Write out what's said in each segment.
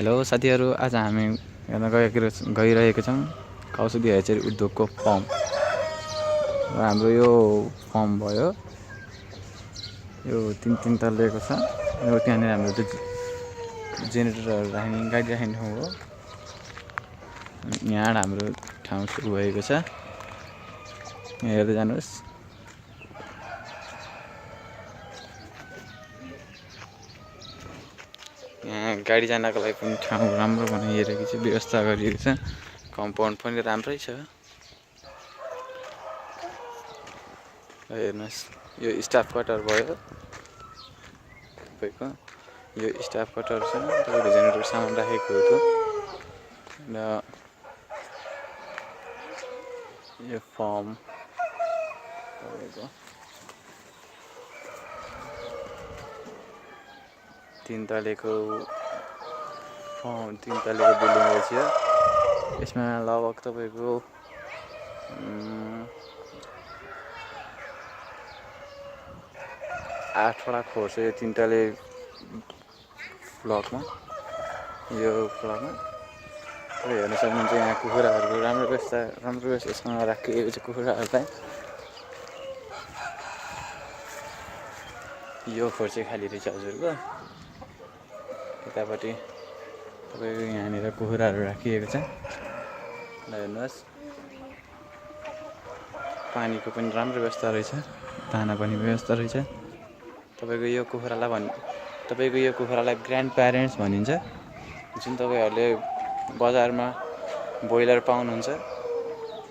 Hello साथीहरु, आज हामी हेर्न गइरहेका छौं कावासोती हेचरी उद्योगको फर्म। र हाम्रो यो फर्म भयो, यो तीन तल्लेको छ। यो त्यहाँनिर हाम्रो जेनेरेटरहरु राख्ने गाडी राख्ने ठाउँ हो। यहाँ हाम्रो ठाउँ सुरु भएको छ। यहाँ हेर्दै जानुहोस्। यहाँ गाडी जानको लागि पनि ठाउँ राम्रो बनाइएको छ, व्यवस्था गरिएको छ। कम्पाउन्ड पनि राम्रै छ। हेर्नुस्, यो स्टाफ क्वार्टर भयो तपाईको। यो स्टाफ क्वार्टर छ, तपाईको जेनेरेटर सामान राखेको हो। र यो फर्म तपाईको 3 तलेको बिल्डिङ रहेछ। यसमा लगभग तपाईको 8 वटा खोर छ यो 3 तले ब्लकमा। यो ब्लकमा तपाईँ हेर्न सक्नुहुन्छ। यहाँ कुखुराहरुको राम्रो व्यवस्थासँग राखिएको छ कुखुराहरुलाई। यो खोर चाहिँ खाली रहेछ हजुरको। यतापट्टि तपाईको यहाँनिर कुखुराहरु राखिएको छ। ल हेर्नुस्, पानीको पनि राम्रो व्यवस्था रहेछ, दाना पनि व्यवस्था रहेछ। तपाईको यो कुखुरालाई ग्रान्ड प्यारेन्ट्स भनिन्छ। जुन तपाईहरुले बजारमा ब्रोइलर पाउनुहुन्छ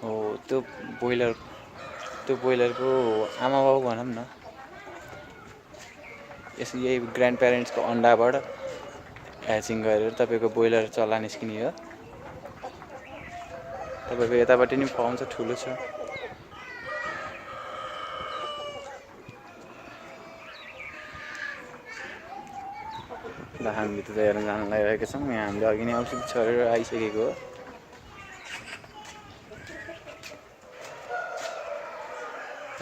हो, त्यो ब्रोइलरको आमाबाउ भनौं न। यही ग्रान्ड प्यारेन्ट्सको अन्डाबाट ह्याचिङ गरेर तपाईको ब्रोइलर चल्ला निस्किने हो। तपाईको यतापट्टि नि फर्म छ, ठुलो छ। ल हामी भित्र हेर्न जान लागिरहेका छौं। यहाँ हामीले अघि नै औषधि छरेर आइसकेको हो।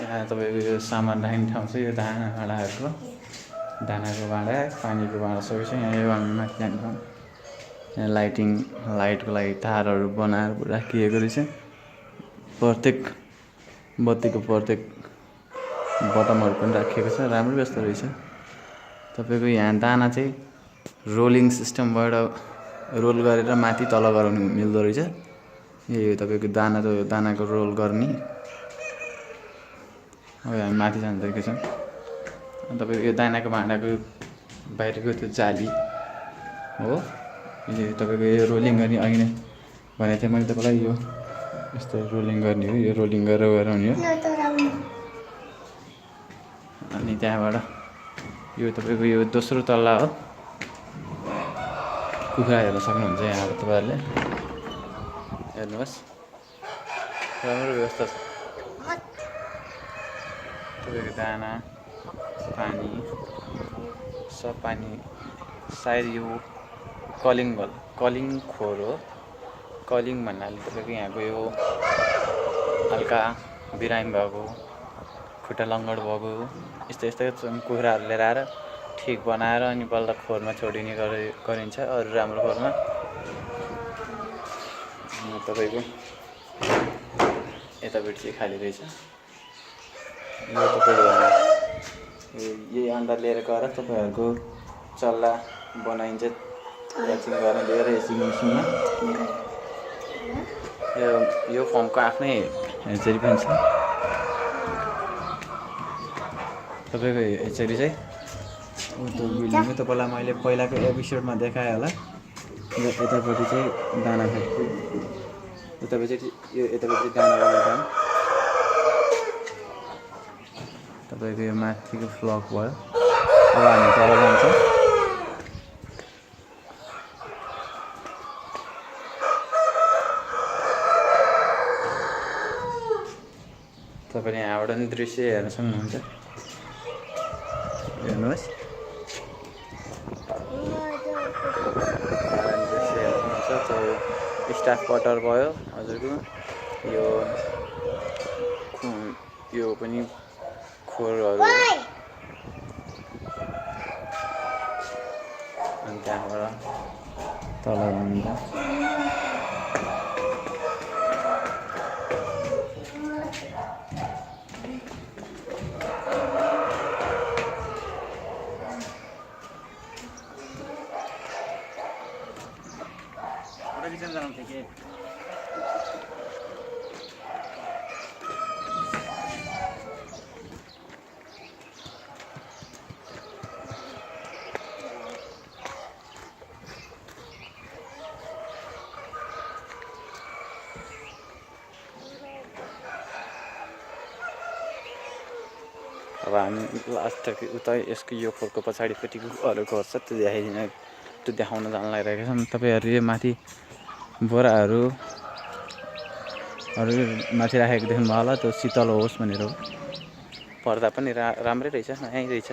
यहाँ तपाईको यो सामान राख्ने ठाउँ छ। यो दानाको भाँडा, पानीको भाँडा सबै छ। यहाँ यो हामी माथि जाने ठाउँ। यहाँ लाइटको लागि तारहरु बनाएर राखिएको रहेछ। प्रत्येक बत्तीको प्रत्येक बटमहरु पनि राखिएको छ। राम्रो व्यवस्था रहेछ। तपाईको यहाँ दाना चाहिँ रोलिङ सिस्टमबाट रोल गरेर माथि तल गराउनु मिल्दो रहेछ। यो तपाईको दानाको रोल गर्ने। अब हामी माथि जान लागेका छौं। तपाईको यो दानाको भाँडाको बाहिरको त्यो जाली हो। यो तपाईको यो रोलिङ गर्ने अघि नै भनेको थिएँ मैले तपाईलाई। यो यस्तो रोलिङ गर्ने हो। यो रोलिङ गरेर गराउने हो। अनि त्यहाँबाट यो तपाईको यो दोस्रो तल्ला हो। कुखुरा हेर्न सक्नुहुन्छ यहाँ तपाईहरुले। हेर्नुहोस्, राम्रो व्यवस्था छ। तपाईको दाना, पानी सायद यो कलिङ खोर हो। कलिङ भन्नाले तपाईको यहाँको यो हल्का बिरामी भएको, खुट्टा लङ्गड भएको यस्तो कुखुराहरु लिएर आएर ठिक बनाएर अनि बल्ल खोरमा छोडिने गरिन्छ अरु राम्रो खोरमा। तपाईको यतापट्टि चाहिँ खाली रहेछ। यो तपाईको यही अन्डा लिएर गएर तपाईहरुको चल्ला बनाइन्छ। ह्याचिङ गर्न लिएर ह्याचिङ मेसिनमा। यो फर्मको आफ्नै ह्याचरी पनि छ। तपाईको ह्याचरी चाहिँ उद्योग बिल्डिङमा तपाईलाई मैले पहिलाको एपिसोडमा देखाए होला। यतापट्टि चाहिँ दाना फ्याक्ट्री, यतापट्टि दाना बनाउने ठाउँ। तपाईको यो माथिको फ्लक भयो। अब हामी तल जान्छौँ। तपाईले यहाँबाट नि दृश्य हेर्न सक्नुहुन्छ। हेर्नुहोस्, दृश्य हेर्नुहुन्छ। त्यो स्टाफ क्वार्टर भयो हजुरको। यो पनि खोरहरु हो। अनि त्यहाँबाट तल हुन्छ अब हामी लास्ट उता यसको यो खोलको पछाडिपट्टिको अरू घर छ त्यो देखाउन जान लागिरहेको छौँ। तपाईँहरू यो माथि बोराहरू माथि राखेको देख्नुभयो होला, त्यो शीतल होस् भनेर हो। पर्दा पनि राम्रै रहेछ, नयाँ रहेछ।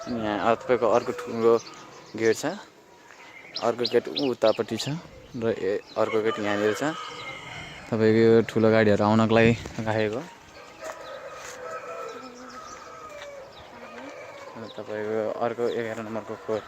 यहाँ तपाईँको अर्को ठुलो गेट छ, अर्को गेट उतापट्टि छ र अर्को गेट यहाँनिर छ। तपाईँको यो ठुलो गाडीहरू आउनको लागि राखेको। तपाईँको अर्को 11 नम्बरको खोर